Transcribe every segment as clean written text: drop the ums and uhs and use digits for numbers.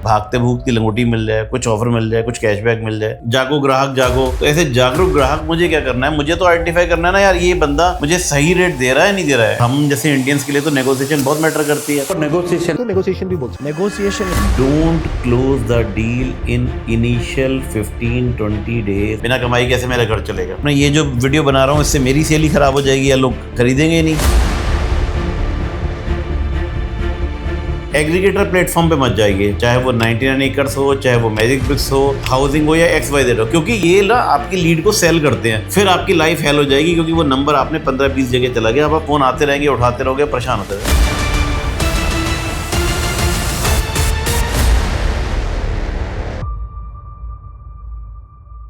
भागते भूखती लंगोटी मिल जाए, कुछ ऑफर मिल जाए, कुछ कैशबैक मिल जाए। जागो ग्राहक जागो। तो ऐसे जागरूक ग्राहक मुझे क्या करना है, मुझे तो आइडेंटिफाई करना है ना यार, ये बंदा मुझे सही रेट दे रहा है नहीं दे रहा है। हम जैसे इंडियंस के लिए तो नेगोशिएशन बहुत मैटर करती है। नेगोशिएशन भी बोलते हैं। Negotiation don't close the deal in initial 15-20 days. बिना कमाई कैसे मेरा घर चलेगा। मैं ये जो वीडियो बना रहा हूँ इससे मेरी सेल ही खराब हो जाएगी या लोग खरीदेंगे ही नहीं। एग्रीगेटर प्लेटफॉर्म पे मत जाइए, चाहे वो 99 एकर्स हो, चाहे वो मैजिक ब्रिक्स हो, हाउसिंग हो या XYZ हो, क्योंकि ये ना आपकी लीड को सेल करते हैं। फिर आपकी लाइफ हेल हो जाएगी, क्योंकि वो नंबर आपने 15-20 जगह चला गया। आप फोन आते रहेंगे, उठाते रहोगे, परेशान होते रहेंगे।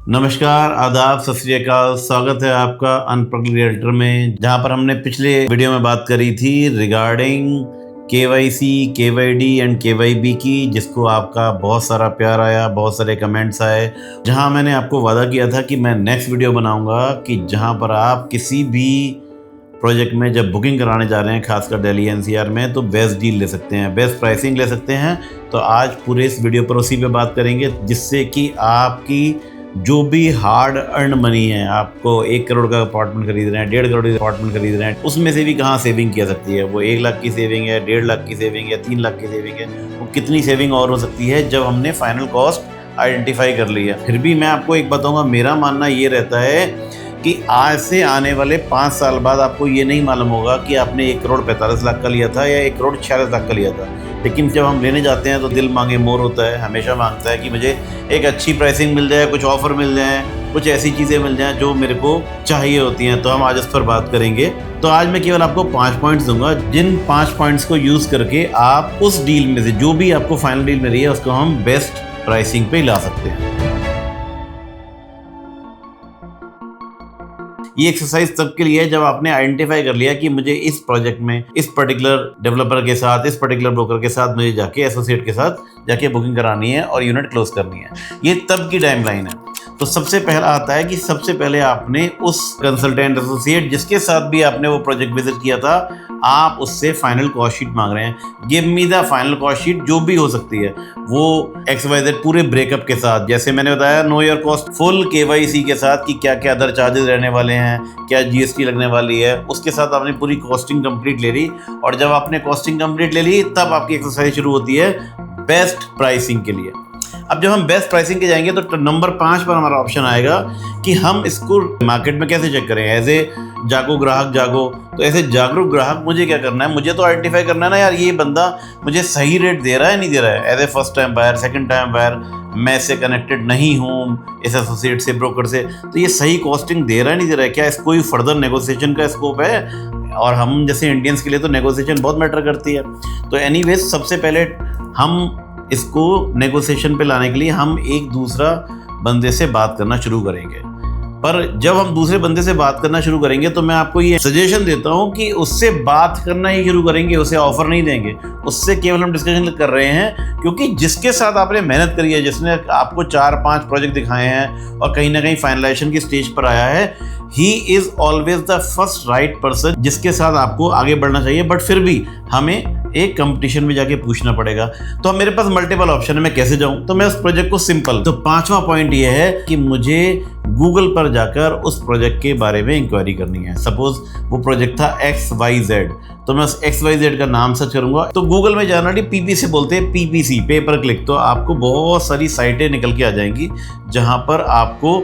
नमस्कार, आदाब, सत श्री अकाल। स्वागत है आपका अनपढ़ रियल्टर में, जहां पर हमने पिछले वीडियो में बात करी थी regarding KYC, KYD and KYB की, जिसको आपका बहुत सारा प्यार आया, बहुत सारे कमेंट्स आए। जहां मैंने आपको वादा किया था कि मैं नेक्स्ट वीडियो बनाऊंगा कि जहां पर आप किसी भी प्रोजेक्ट में जब बुकिंग कराने जा रहे हैं, खासकर दिल्ली NCR में, तो बेस्ट डील ले सकते हैं, बेस्ट प्राइसिंग ले सकते हैं। तो आज पूरे इस वीडियो पर उसी पे बात करेंगे, जिससे कि आपकी जो भी हार्ड अर्न मनी है, आपको 1 करोड़ का अपार्टमेंट खरीद रहे हैं, 1.5 करोड़ का अपार्टमेंट खरीद रहे हैं, उसमें से भी कहाँ सेविंग की जा सकती है। वो 1 लाख की सेविंग है, 1.5 लाख की सेविंग है, 3 लाख की सेविंग है, वो कितनी सेविंग और हो सकती है जब हमने फाइनल कॉस्ट आइडेंटिफाई कर ली है। फिर भी मैं आपको एक बताऊंगा, मेरा मानना ये रहता है कि आज से आने वाले 5 साल बाद आपको ये नहीं मालूम होगा कि आपने 1 करोड़ 45 लाख का लिया था या 1 करोड़ 46 लाख का लिया था। लेकिन जब हम लेने जाते हैं तो दिल मांगे मोर होता है, हमेशा मांगता है कि मुझे एक अच्छी प्राइसिंग मिल जाए, कुछ ऑफर मिल जाए, कुछ ऐसी चीज़ें मिल जाएं जो मेरे को चाहिए होती हैं। तो हम आज इस पर बात करेंगे। तो आज मैं केवल आपको 5 पॉइंट्स दूंगा, जिन 5 पॉइंट्स को यूज़ करके आप उस डील में से जो भी आपको फाइनल डील मिल रही है उसको हम बेस्ट प्राइसिंग पे ला सकते हैं। ये एक्सरसाइज तब के लिए है जब आपने आइडेंटिफाई कर लिया कि मुझे इस प्रोजेक्ट में इस पर्टिकुलर डेवलपर के साथ, इस पर्टिकुलर ब्रोकर के साथ मुझे जाके एसोसिएट के साथ जाके बुकिंग करानी है और यूनिट क्लोज करनी है। ये तब की टाइमलाइन है। तो सबसे पहला आता है कि सबसे पहले आपने उस कंसल्टेंट एसोसिएट जिसके साथ भी आपने वो प्रोजेक्ट विजिट किया था, आप उससे फाइनल कॉस्ट शीट मांग रहे हैं। Give me the final cost sheet, जो भी हो सकती है वो XYZ पूरे ब्रेकअप के साथ। जैसे मैंने बताया, know your cost, full KYC के साथ कि क्या क्या अदर चार्जेस रहने वाले हैं, क्या GST लगने वाली है, उसके साथ आपने पूरी कॉस्टिंग कंप्लीट ले ली। और जब आपने कॉस्टिंग कंप्लीट ले ली, तब आपकी एक्सरसाइज शुरू होती है बेस्ट प्राइसिंग के लिए। अब जब हम बेस्ट प्राइसिंग के जाएंगे तो नंबर 5 पर हमारा ऑप्शन आएगा कि हम इसको मार्केट में कैसे चेक करें। एज ए जागो ग्राहक जागो। तो ऐसे जागरूक ग्राहक मुझे क्या करना है, मुझे तो आइडेंटिफाई करना है ना यार, ये बंदा मुझे सही रेट दे रहा है नहीं दे रहा है। As a first time buyer, second time buyer, मैं इससे कनेक्टेड नहीं हूँ, इस एसोसिएट से, ब्रोकर से, तो ये सही कॉस्टिंग दे रहा है नहीं दे रहा है, क्या इसको कोई फर्दर नेगोशिएशन का स्कोप है। और हम जैसे इंडियंस के लिए तो नेगोशिएशन बहुत मैटर करती है। तो एनीवेज सबसे पहले हम इसको नेगोशिएशन पे लाने के लिए हम एक दूसरा बंदे से बात करना शुरू करेंगे। पर जब हम दूसरे बंदे से बात करना शुरू करेंगे तो मैं आपको ये सजेशन देता हूँ कि उससे बात करना ही शुरू करेंगे, उसे ऑफर नहीं देंगे। उससे केवल हम डिस्कशन कर रहे हैं, क्योंकि जिसके साथ आपने मेहनत करी है, जिसने आपको 4-5 प्रोजेक्ट दिखाए हैं और कहीं ना कहीं फाइनलाइजेशन की स्टेज पर आया है, he is always the first right person जिसके साथ आपको आगे बढ़ना चाहिए। बट फिर भी हमें एक कंपटीशन में जाके पूछना पड़ेगा। तो अब मेरे पास मल्टीपल ऑप्शन है, मैं कैसे जाऊं। तो मैं उस प्रोजेक्ट को सिंपल, तो 5वां पॉइंट ये है कि मुझे गूगल पर जाकर उस प्रोजेक्ट के बारे में इंक्वायरी करनी है। सपोज वो प्रोजेक्ट था XYZ, तो मैं उस XYZ का नाम सर्च करूंगा। तो गूगल में जनरली PP से बोलते हैं, PPC, पे पर क्लिक। तो आपको बहुत सारी साइटें निकल के आ जाएंगी जहां पर आपको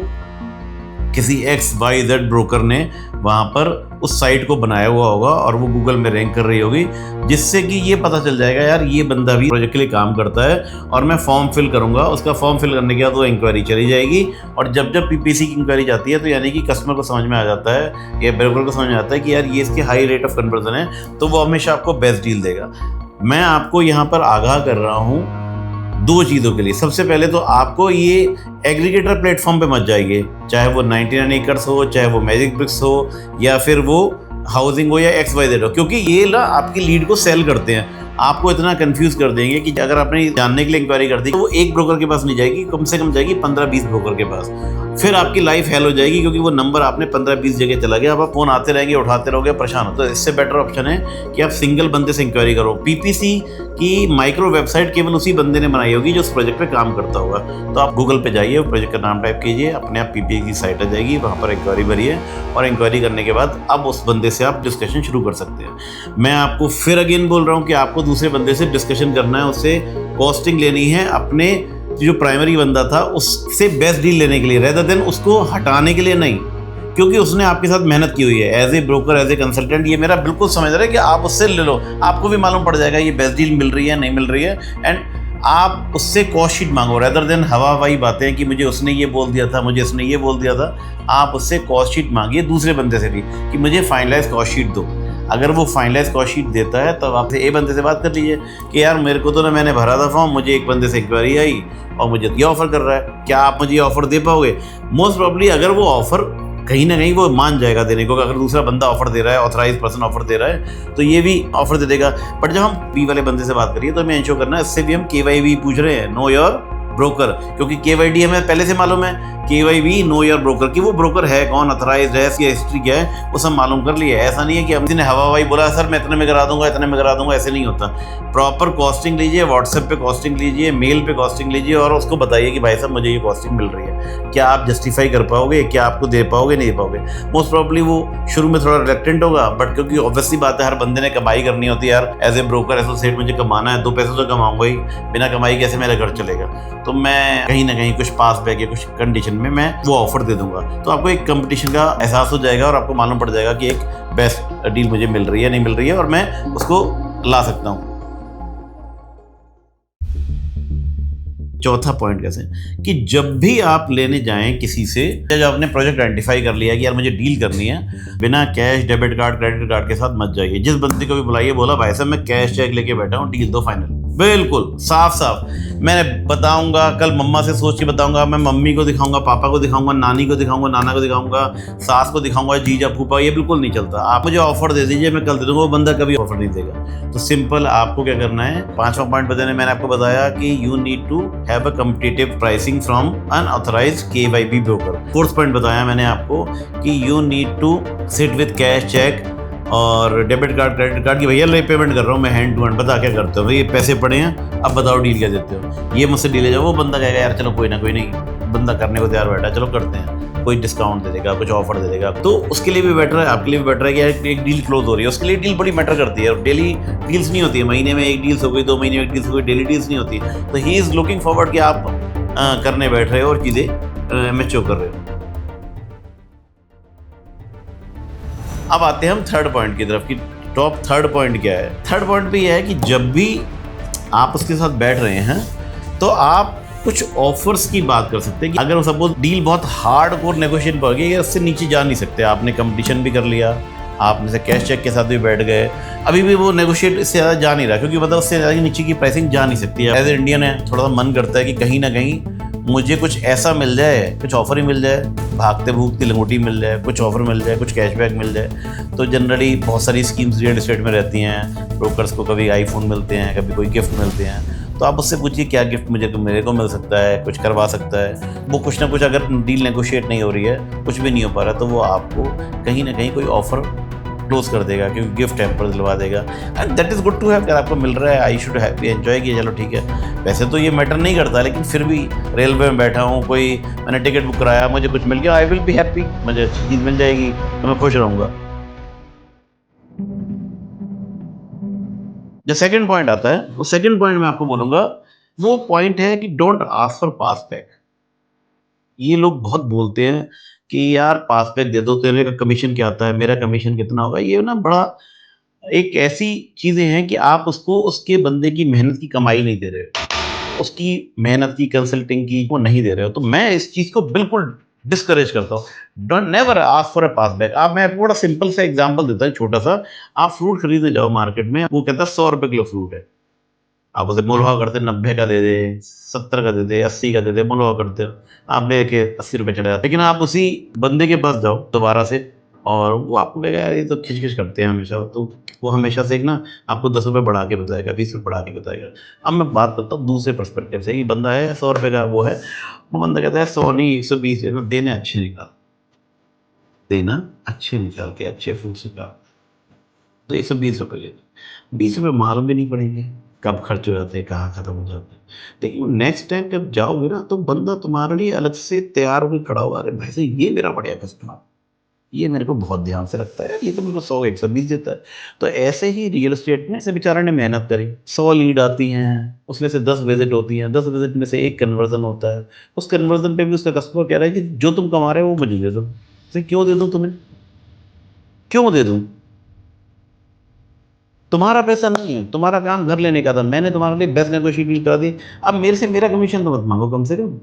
किसी XYZ ब्रोकर ने वहाँ पर उस साइट को बनाया हुआ होगा और वो गूगल में रैंक कर रही होगी, जिससे कि ये पता चल जाएगा यार ये बंदा भी प्रोजेक्ट के लिए काम करता है। और मैं फॉर्म फिल करूँगा, उसका फॉर्म फिल करने के बाद वो इंक्वायरी चली जाएगी। और जब जब PPC की इंक्वायरी जाती है तो यानी कि कस्टमर को समझ में आ जाता है या ब्रोकर को समझ में आता है कि यार ये इसके हाई रेट ऑफ कन्वर्जन है, तो वो हमेशा आपको बेस्ट डील देगा। मैं आपको यहाँ पर आगाह कर रहा हूँ 2 चीज़ों के लिए। सबसे पहले तो आपको ये एग्रीगेटर प्लेटफॉर्म पे मत जाइए, चाहे वो 99 एकर्स हो, चाहे वो मैजिक ब्रिक्स हो, या फिर वो हाउसिंग हो या XYZ हो, क्योंकि ये ना आपकी लीड को सेल करते हैं। आपको इतना कंफ्यूज कर देंगे कि अगर आपने जानने के लिए इंक्वायरी कर दी तो वो एक ब्रोकर के पास नहीं जाएगी, कम से कम जाएगी 15-20 ब्रोकर के पास। फिर आपकी लाइफ हेल हो जाएगी, क्योंकि वो नंबर आपने 15-20 जगह चला गया। अब आप फोन आते रहेंगे, उठाते रहोगे, परेशान हो। तो इससे बेटर ऑप्शन है कि आप सिंगल बंदे से इंक्वायरी करो। पीपीसी की माइक्रो वेबसाइट केवल उसी बंदे ने बनाई होगी जो उस प्रोजेक्ट पे काम करता होगा। तो आप गूगल पे जाइए, प्रोजेक्ट का नाम टाइप कीजिए, अपने आप पीपीसी की साइट आ जाएगी, वहाँ पर इंक्वायरी भरिए और इंक्वायरी करने के बाद अब उस बंदे से आप डिस्कशन शुरू कर सकते हैं। मैं आपको फिर अगेन बोल रहा हूँ कि आपको दूसरे बंदे से डिस्कशन करना है, उससे कॉस्टिंग लेनी है, अपने जो प्राइमरी बंदा था उससे बेस्ट डील लेने के लिए, रेदर देन उसको हटाने के लिए नहीं, क्योंकि उसने आपके साथ मेहनत की हुई है as a broker, as a consultant. ये मेरा बिल्कुल समझ रहा है कि आप उससे ले लो, आपको भी मालूम पड़ जाएगा ये बेस्ट डील मिल रही है नहीं मिल रही है, एंड आप उससे कॉस्ट शीट मांगो रेदर देन हवाई बातें कि मुझे उसने ये बोल दिया था, मुझे इसने ये बोल दिया था। आप उससे कॉस्ट शीट मांगिए दूसरे बंदे से भी कि मुझे फाइनलाइज कॉस्ट शीट दो। अगर वो फाइनलाइज कॉस्ट शीट देता है तब आपसे ए बंदे से बात कर लीजिए कि यार मेरे को तो ना, मैंने भरा था फॉर्म, मुझे एक बंदे से इंक्वायरी आई और मुझे ये ऑफर कर रहा है, क्या आप मुझे ये ऑफर दे पाओगे? मोस्ट प्रॉब्ली अगर वो ऑफर कहीं ना कहीं वो मान जाएगा देने को, अगर दूसरा बंदा ऑफर दे रहा है, ऑथराइज पर्सन ऑफर दे रहा है, तो ये भी ऑफर दे देगा। बट जब हम बी वाले बंदे से बात करिए तो हमें इंश्योर करना है, इससे भी हम KYB पूछ रहे हैं, नो योर ब्रोकर, क्योंकि KYD हमें पहले से मालूम है, KYB नो योर ब्रोकर की वो ब्रोकर है कौन, अथराइज है, इसकी हिस्ट्री क्या है, वो सब मालूम कर लिया है। ऐसा नहीं है कि हमने हवाई बोला सर मैं इतने में करा दूंगा, इतने में करा दूंगा, ऐसे नहीं होता। प्रॉपर कॉस्टिंग लीजिए, व्हाट्सएप पे कॉस्टिंग लीजिए, मेल पे कॉस्टिंग लीजिए और उसको बताइए कि भाई साहब मुझे ये कॉस्टिंग मिल रही है, क्या आप जस्टिफाई कर पाओगे, क्या आपको दे पाओगे, नहीं दे पाओगे। मोस्ट प्रॉब्ली वो शुरू में थोड़ा रिलेक्टेंट होगा, बट क्योंकि ऑब्वियसली बात है हर बंदे ने कमाई करनी होती है यार, एज ए ब्रोकर एसोसिएट मुझे कमाना है, 2 पैसे तो कमाऊंगा ही, बिना कमाई कैसे मेरा घर चलेगा। तो मैं कहीं ना कहीं कुछ पास बैक या कुछ कंडीशन में मैं वो ऑफर दे दूंगा, तो आपको एक कंपटीशन का एहसास हो जाएगा और आपको मालूम पड़ जाएगा कि एक बेस्ट डील मुझे मिल रही है नहीं मिल रही है और मैं उसको ला सकता हूँ। चौथा पॉइंट कैसे कि जब भी आप लेने जाएं किसी से, जब आपने प्रोजेक्ट आइडेंटिफाई कर लिया कि यार मुझे डील करनी है, बिना cash, debit card, credit card के साथ मत जाइए। जिस बंदे को भी बुलाइए, बोला भाई साहब मैं कैश चेक लेके बैठा हूँ, डील दो फाइनल, बिल्कुल साफ साफ। मैं बताऊंगा, कल मम्मा से सोच के बताऊंगा, मैं मम्मी को दिखाऊंगा, पापा को दिखाऊंगा, नानी को दिखाऊंगा, नाना को दिखाऊंगा, सास को दिखाऊंगा, जीजा फूफा, ये बिल्कुल नहीं चलता। आप मुझे ऑफर दे दीजिए, मैं कल दे दूंगा, वो बंदा कभी ऑफर नहीं देगा। तो सिंपल आपको क्या करना है, 5वां पॉइंट बताने मैंने आपको बताया कि you need to have a competitive pricing from unauthorized KYB broker. 4th point बताया मैंने आपको कि you need to sit with cash check और डेबिट कार्ड, क्रेडिट कार्ड की भैया ले पेमेंट कर रहा हूँ मैं हैंड टू हैंड, बता क्या करते हो भाई, ये पैसे पड़े हैं, अब बताओ डील क्या देते हो, ये मुझसे डील ले जाओ। वो बंदा कहेगा यार चलो कोई ना कोई नहीं, बंदा करने को तैयार बैठा है, चलो करते हैं, कोई डिस्काउंट दे देगा, कुछ ऑफर दे देगा, तो उसके लिए भी बेटर है, आपके लिए भी बेटर है कि यार एक डील क्लोज हो रही है। उसके लिए डील बड़ी मैटर करती है और डेली डील्स नहीं होती है, महीने में एक डील्स हो गई, 2 महीने में एक डील्स हो गई, डेली डील्स नहीं होती। तो ही इज़ लुकिंग फॉरवर्ड कि आप करने बैठ रहे हो और चीज़ें मैच्योर कर रहे हो। अब आते हैं हम 3rd पॉइंट की तरफ कि टॉप 3rd पॉइंट क्या है। 3rd पॉइंट भी यह है कि जब भी आप उसके साथ बैठ रहे हैं तो आप कुछ ऑफर्स की बात कर सकते हैं कि अगर सपोज डील बहुत हार्ड कोर नेगोशिएट पड़ गई, उससे नीचे जा नहीं सकते, आपने कंपटीशन भी कर लिया, आप जैसे कैश चेक के साथ भी बैठ गए, अभी भी वो नेगोशिएट इससे ज़्यादा जा नहीं रहा, क्योंकि मतलब उससे ज़्यादा नीचे की प्राइसिंग जा नहीं सकती है। एज ए इंडियन है, थोड़ा सा मन करता है कि कहीं ना कहीं मुझे कुछ ऐसा मिल जाए, कुछ ऑफर ही मिल जाए, भागते भूगते लंगोटी मिल जाए, कुछ ऑफर मिल जाए, कुछ कैशबैक मिल जाए। तो जनरली बहुत सारी स्कीम्स रियल एस्टेट में रहती हैं, ब्रोकर्स को कभी आईफोन मिलते हैं, कभी कोई गिफ्ट मिलते हैं, तो आप उससे पूछिए क्या गिफ्ट मेरे को मिल सकता है, कुछ करवा सकता है। वो कुछ ना कुछ, अगर डील नेगोशिएट नहीं हो रही है, कुछ भी नहीं हो पा रहा, तो वो आपको कहीं ना कहीं कोई ऑफर क्लोज कर देगा, क्योंकि गिफ्ट हैम्पर दिलवा देगा, and that is good to have. अगर आपको मिल रहा है, आई शुड हैप्पी एंजॉय किया, चलो ठीक है। वैसे तो ये मैटर नहीं करता, लेकिन फिर भी रेलवे में बैठा हूँ, कोई मैंने टिकट बुक कराया, मुझे कुछ मिल गया, आई विल बी हैप्पी, मुझे अच्छी चीज़ मिल जाएगी तो मैं खुश रहूँगा। जो 2nd पॉइंट आता है, वो 2nd पॉइंट मैं आपको बोलूँगा, वो पॉइंट है कि don't ask for pass back. ये लोग बहुत बोलते हैं कि यार पास बैक दे दो, तेरे का कमीशन क्या आता है, मेरा कमीशन कितना होगा। ये ना बड़ा एक ऐसी चीज़ें हैं कि आप उसको उसके बंदे की मेहनत की कमाई नहीं दे रहे हो, उसकी मेहनत की कंसल्टिंग की वो नहीं दे रहे हो। तो मैं इस चीज़ को बिल्कुल डिस्करेज करता हूँ। Don't never ask for a pass back. आप, मैं आपको बड़ा सिंपल सा एग्जांपल देता हूँ छोटा सा। आप फ्रूट खरीदने जाओ मार्केट में, वो कहता है 100 रुपये किलो फ्रूट है, आप उसे मोल भाव करते 90 का दे दे, 70 का दे दे, 80 का दे दे, मोल भाव करते हो, आप लेके 80 रुपये चले जाते। लेकिन आप उसी बंदे के पास जाओ दोबारा से और वो आपको कहेगा यार ये तो खिच करते हैं हमेशा, तो वो हमेशा से एक ना आपको 10 रुपये बढ़ा के बताएगा, 20 रुपये बढ़ा के बताएगा। अब मैं बात करता हूँ दूसरे पर्सपेक्टिव से, कि बंदा है 100 रुपये का वो है, वो बंदा कहता है 100 नहीं 120 देना अच्छे निकाल, देना अच्छे निकाल के, अच्छे फूल से निकाल, तो 120 रुपये के 20 रुपये मालूम भी नहीं पड़ेंगे कब खर्च हो जाते हैं, कहाँ खत्म हो जाते हैं। लेकिन नेक्स्ट टाइम जब जाओगे ना, तो बंदा तुम्हारे लिए अलग से तैयार होकर खड़ा होगा, अरे भाई साहब ये मेरा बढ़िया कस्टमर, ये मेरे को बहुत ध्यान से रखता है, ये तो मेरे को 100 120 देता है। तो ऐसे ही रियल एस्टेट में ऐसे बेचारा ने मेहनत करी, 100 लीड आती हैं, उसमें से 10 विजिट होती हैं, 10 विजिट में से 1 कन्वर्जन होता है। उस कन्वर्जन पे भी उसका कस्टमर कह रहा है कि जो तुम कमा रहे हो वो मुझे दे दो। तो क्यों दे दूं तुम्हें, क्यों दे दूं, तुम्हारा पैसा नहीं है, तुम्हारा काम घर लेने का था, मैंने तुम्हारे लिए बेस्ट नेगोशिएशन करा दी, अब मेरे से मेरा कमीशन तो मत मांगो कम से कम।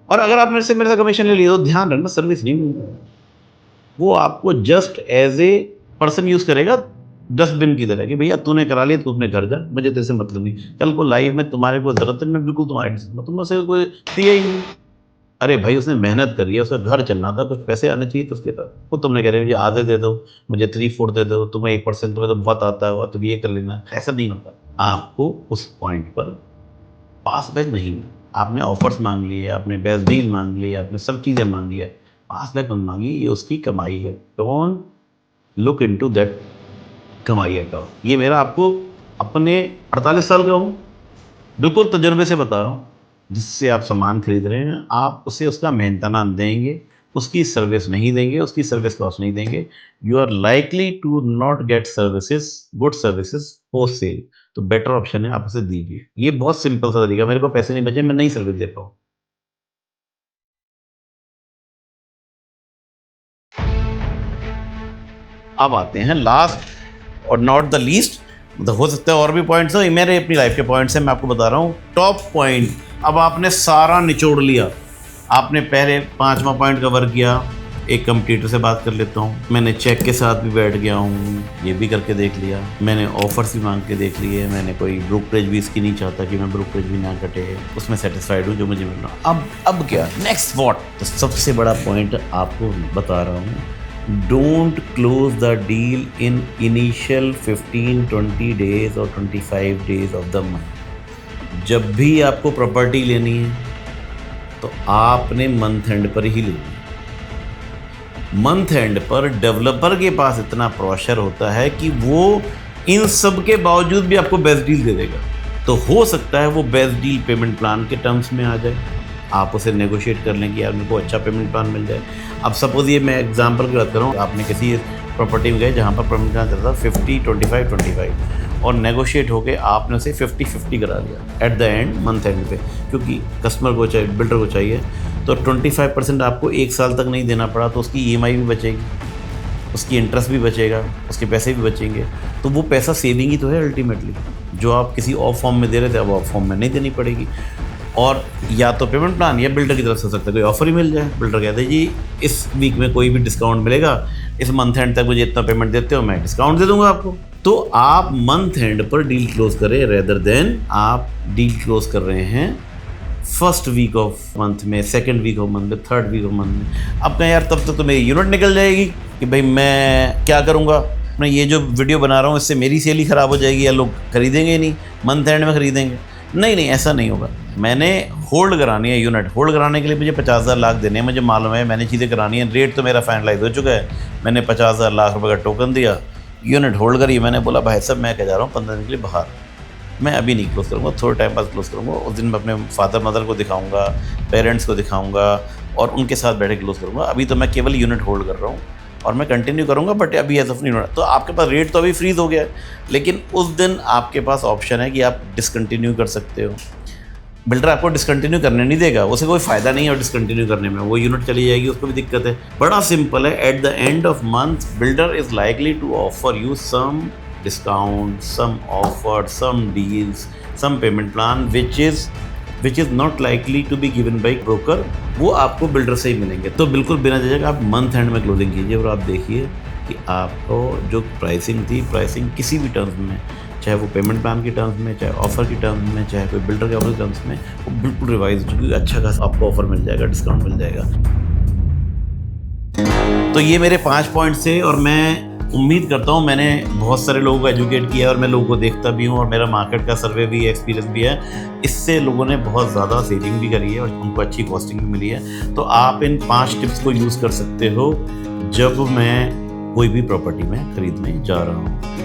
और अगर आप मेरे से मेरा कमीशन ले लिए तो ध्यान रखना सर्विस नहीं मिलेगी, वो आपको just as a person use करेगा, डस्टबिन की तरह कि भैया तूने करा लिया तो अपने घर जा, मुझे तेरे से मतलब नहीं, कल को लाइफ में तुम्हारे को जरूरत है मैं बिल्कुल तुम्हारे तुमसे कोई दिया ही नहीं। अरे भाई उसने मेहनत करी है, उसका घर चलना था, कुछ पैसे आने चाहिए तो उसके पास, वो तुमने कह रहे मुझे आधे दे दो, मुझे 3/4 दे दो, तुम्हें 1% तुम्हें तो बहुत आता है, तुम ये कर लेना, ऐसा नहीं होता। आपको उस पॉइंट पर पास बैक नहीं, आपने ऑफर्स मांग लिए, आपने बेस्ट डील मांग ली, आपने सब चीज़ें मांग लिया, पास बैक मत मांगी, ये उसकी कमाई है, डोंट लुक इनटू दैट कमाई अकाउंट। ये मेरा आपको अपने 48 साल का हूँ, बिल्कुल तजुर्बे से बता रहा हूँ, जिससे आप सामान खरीद रहे हैं, आप उसे उसका मेंटेनेंस देंगे, उसकी सर्विस नहीं देंगे, उसकी सर्विस कॉस्ट नहीं देंगे, you are likely to not get services, good services post sale. तो बेटर ऑप्शन है आप उसे दीजिए। ये बहुत सिंपल सा तरीका, मेरे को पैसे नहीं बचे, मैं नई सर्विस दे पाऊँ। अब आते हैं लास्ट और नॉट द लीस्ट, मतलब हो सकता है और भी पॉइंट्स हो, मेरे अपनी लाइफ के पॉइंट्स हैं, मैं आपको बता रहा हूँ टॉप पॉइंट। अब आपने सारा निचोड़ लिया, आपने पहले 5वां पॉइंट कवर किया, एक कंप्यूटर से बात कर लेता हूँ, मैंने चेक के साथ भी बैठ गया हूँ, ये भी करके देख लिया, मैंने ऑफर्स भी मांग के देख लिए, मैंने कोई ब्रोकरेज भी इसकी नहीं चाहता कि मैं ब्रोकरेज भी ना कटे, उसमें सेटिस्फाइड हूँ जो मुझे मिल रहा। अब क्या नेक्स्ट व्हाट, तो सबसे बड़ा पॉइंट आपको बता रहा हूँ, don't close the deal in initial 15-20 days और 25 डेज ऑफ द मंथ। जब भी आपको प्रॉपर्टी लेनी है तो आपने मंथ एंड पर ही लेनी है। मंथ एंड पर डेवलपर के पास इतना प्रेशर होता है कि वो इन सब के बावजूद भी आपको बेस्ट डील दे देगा। तो हो सकता है वो बेस्ट डील पेमेंट प्लान के टर्म्स में आ जाए, आप उसे नेगोशिएट कर लें कि यार मेरे को अच्छा पेमेंट प्लान मिल जाए। अब सपोज ये मैं एग्जांपल की बात कर रहा हूँ, आपने किसी प्रॉपर्टी में गए जहाँ पर पेमेंट प्लान चलता था 50-25-25 और नेगोशिएट होके आपने उसे 50-50 करा लिया eight the and month and पे, क्योंकि कस्टमर को चाहिए, बिल्डर को चाहिए, तो 25% आपको 1 साल तक नहीं देना पड़ा, तो उसकी EMI भी बचेगी, उसकी इंटरेस्ट भी बचेगा, उसके पैसे भी बचेंगे, तो वो पैसा सेविंग ही तो है अल्टीमेटली, जो आप किसी ऑफ फॉर्म में दे रहे थे अब ऑफ फॉर्म में नहीं देनी पड़ेगी। और या तो पेमेंट प्लान या बिल्डर की तरफ से हो सकता है कोई ऑफर ही मिल जाए, बिल्डर कहते हैं जी इस वीक में कोई भी डिस्काउंट मिलेगा, इस मंथ एंड तक मुझे इतना पेमेंट देते हो मैं डिस्काउंट दे दूंगा आपको। तो आप मंथ एंड पर डील क्लोज करें रेदर देन आप डील क्लोज कर रहे हैं फर्स्ट वीक ऑफ मंथ में, सेकंड वीक ऑफ मंथ में, थर्ड वीक ऑफ मंथ में। अब कहें यार तब तक तो मेरी यूनिट निकल जाएगी कि भाई मैं क्या करूँगा, मैं ये जो वीडियो बना रहा हूँ इससे मेरी सेल ही ख़राब हो जाएगी या लोग खरीदेंगे ही नहीं, मंथ एंड में खरीदेंगे। नहीं, ऐसा नहीं होगा। मैंने होल्ड करानी है यूनिट, होल्ड कराने के लिए मुझे 50,000 लाख देने हैं, मुझे मालूम है, मैंने चीज़ें करानी है, रेट तो मेरा फाइनलाइज हो चुका है, मैंने 50,000 लाख रुपए का टोकन दिया, यूनिट होल्ड करी, मैंने बोला भाई साहब मैं क्या जा रहा हूँ 15 दिन के लिए बाहर, मैं अभी नहीं क्लोज करूँगा, थोड़े टाइम बाद क्लोज करूँगा। उस दिन मैं अपने फादर मदर को दिखाऊँगा, पेरेंट्स को दिखाऊँगा और उनके साथ बैठे क्लोज करूँगा। अभी तो मैं केवल यूनिट होल्ड कर रहा हूँ और मैं कंटिन्यू करूँगा, बट अभी एज ऑफ यूनिट तो आपके पास रेट तो अभी फ्रीज हो गया है, लेकिन उस दिन आपके पास ऑप्शन है कि आप डिसकंटिन्यू कर सकते हो। बिल्डर आपको डिसकंटिन्यू करने नहीं देगा, उसे कोई फ़ायदा नहीं है और डिसकंटिन्यू करने में, वो यूनिट चली जाएगी, उसको भी दिक्कत है। बड़ा सिंपल है, at the end of month builder is likely to offer you some discount, some offer, some deals, some payment plan which is not likely to be given by broker, वो आपको बिल्डर से ही मिलेंगे। तो बिल्कुल बिना झिझक आप मंथ एंड में क्लोजिंग कीजिए और आप देखिए कि आपको जो प्राइसिंग थी, प्राइसिंग किसी भी टर्म्स में, चाहे वो पेमेंट प्लान के टर्म्स में, चाहे ऑफर के टर्म्स में, चाहे कोई बिल्डर के ऑफर के टर्म्स में, वो बिल्कुल रिवाइज हो चुकी है, अच्छा खासा आपको ऑफर मिल जाएगा, डिस्काउंट मिल जाएगा। तो ये मेरे 5 पॉइंट्स थे और मैं उम्मीद करता हूँ मैंने बहुत सारे लोगों को एजुकेट किया और मैं लोगों को देखता भी हूँ और मेरा मार्केट का सर्वे भी एक्सपीरियंस भी है। इससे लोगों ने बहुत ज़्यादा सेविंग भी करी है और उनको अच्छी कॉस्टिंग भी मिली है। तो आप इन 5 टिप्स को यूज़ कर सकते हो जब मैं कोई भी प्रॉपर्टी में खरीदने जा रहा हूँ।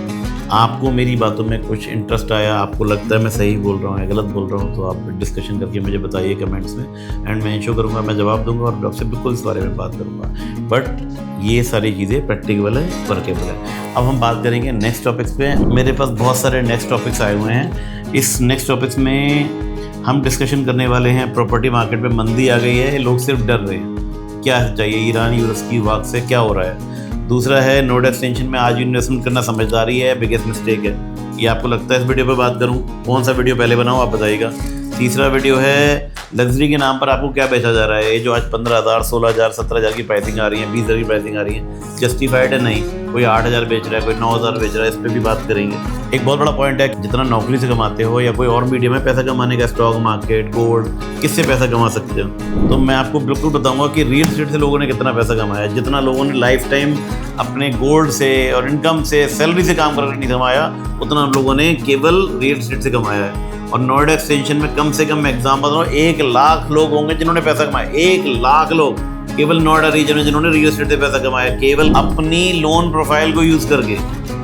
आपको मेरी बातों में कुछ इंटरेस्ट आया, आपको लगता है मैं सही बोल रहा हूँ या गलत बोल रहा हूँ, तो आप डिस्कशन करके मुझे बताइए कमेंट्स में एंड मैं इंश्योर करूँगा, मैं जवाब दूंगा और आपसे बिल्कुल इस बारे में बात करूँगा। बट ये सारी चीज़ें प्रैक्टिकल है, वर्केबल है। अब हम बात करेंगे नेक्स्ट टॉपिक्स पे। मेरे पास बहुत सारे नेक्स्ट टॉपिक्स आए हुए हैं। इस नेक्स्ट टॉपिक्स में हम डिस्कशन करने वाले हैं प्रॉपर्टी मार्केट में मंदी आ गई है, लोग सिर्फ डर रहे हैं, क्या चाहिए, ईरान यूएस की वाक़ से क्या हो रहा है। दूसरा है नोएडा एक्सटेंशन में आज इन्वेस्टमेंट करना समझदारी है, बिगेस्ट मिस्टेक है। ये आपको लगता है इस वीडियो पे बात करूं, कौन सा वीडियो पहले बनाऊं आप बताइएगा। तीसरा वीडियो है लग्जरी के नाम पर आपको क्या बेचा जा रहा है। ये जो आज 15,000, 16,000, 17,000 की प्राइसिंग आ रही है, 20,000 की प्राइसिंग आ रही है, जस्टिफाइड है नहीं। कोई 8,000 बेच रहा है, कोई 9,000 बेच रहा है, इस पर भी बात करेंगे। एक बहुत बड़ा पॉइंट है, जितना नौकरी से कमाते हो या कोई और मीडियम में पैसा कमाने का, स्टॉक मार्केट, गोल्ड, किससे पैसा कमा सकते हो। तो मैं आपको बिल्कुल बताऊंगा कि रियल एस्टेट से लोगों ने कितना पैसा कमाया। जितना लोगों ने लाइफ टाइम अपने गोल्ड से और इनकम से, सैलरी से काम करके नहीं कमाया, उतना हम लोगों ने केवल रियल एस्टेट से कमाया है। और नोएडा एक्सटेंशन में कम से कम मैं एग्जाम बता रहा हूँ, 1 लाख लोग होंगे जिन्होंने पैसा कमाया। 1 लाख लोग केवल नोएडा रीजन में जिन्होंने रियल एस्टेट से पैसा कमाया, केवल अपनी लोन प्रोफाइल को यूज करके।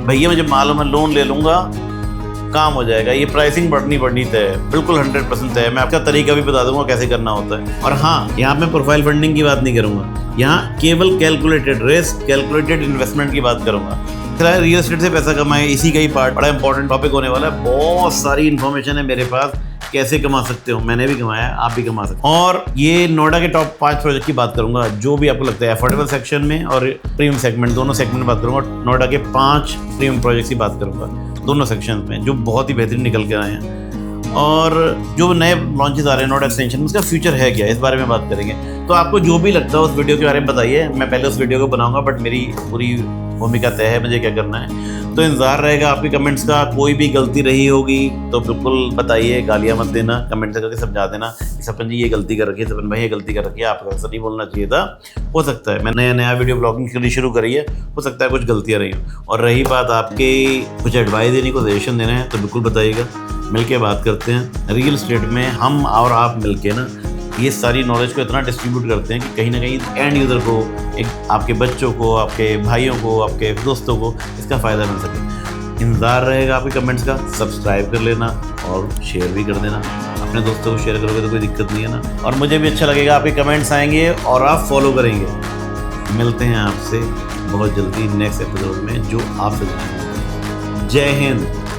भैया मुझे मालूम है, लोन ले लूंगा, काम हो जाएगा, ये प्राइसिंग बढ़नी तय है, बिल्कुल 100% तय है। मैं आपका तरीका भी बता दूंगा कैसे करना होता है। और हाँ, यहाँ मैं प्रोफाइल फंडिंग की बात नहीं करूंगा, यहाँ केवल कैलकुलेटेड रिस्क, कैलकुलेटेड इन्वेस्टमेंट की बात करूंगा। रियल एस्टेट से पैसा कमाए, इसी का ही पार्ट बड़ा इंपॉर्टेंट टॉपिक होने वाला है। बहुत सारी इन्फॉर्मेशन है मेरे पास, कैसे कमा सकते हो, मैंने भी कमाया है, आप भी कमा सकते हो। और ये नोएडा के टॉप 5 प्रोजेक्ट की बात करूंगा, जो भी आपको लगता है अफोर्डेबल सेक्शन में और प्रीमियम सेगमेंट, दोनों सेगमेंट में बात करूंगा। नोएडा के 5 प्रीमियम प्रोजेक्ट की बात करूंगा दोनों सेक्शन में, जो बहुत ही बेहतरीन निकल के आए हैं। और जो नए लॉन्चेस आ रहे हैं नोएडा एक्सटेंशन में, उसका फ्यूचर है क्या, इस बारे में बात करेंगे। तो आपको जो भी लगता है उस वीडियो के बारे में बताइए। मैं पहले उस वीडियो को बनाऊंगा, बट मेरी पूरी भूमिका तय है, मुझे क्या करना है। तो इंतजार रहेगा आपके कमेंट्स का। कोई भी गलती रही होगी तो बिल्कुल बताइए, गालियाँ मत देना, कमेंट करके समझा देना कि सपन जी ये गलती कर रखी है, सपन भाई ये गलती कर रखी है, आपको ऐसा नहीं बोलना चाहिए था। हो सकता है मैं नया वीडियो ब्लॉगिंग के लिए शुरू करी है, हो सकता है कुछ गलतियाँ रही हों। और रही बात आपके कुछ एडवाइस देने को, सजेशन देना है, तो बिल्कुल बताइएगा, मिलके बात करते हैं। रियल एस्टेट में हम और आप मिलके ना ये सारी नॉलेज को इतना डिस्ट्रीब्यूट करते हैं कि कहीं ना कहीं एंड यूज़र को, एक आपके बच्चों को, आपके भाइयों को, आपके दोस्तों को इसका फ़ायदा मिल सके। इंतज़ार रहेगा आपके कमेंट्स का। सब्सक्राइब कर लेना और शेयर भी कर देना। अपने दोस्तों को शेयर करोगे तो कोई दिक्कत नहीं है ना। और मुझे भी अच्छा लगेगा, आपके कमेंट्स आएंगे और आप फॉलो करेंगे। मिलते हैं आपसे बहुत जल्दी नेक्स्ट एपिसोड में, जो आपसे। जय हिंद।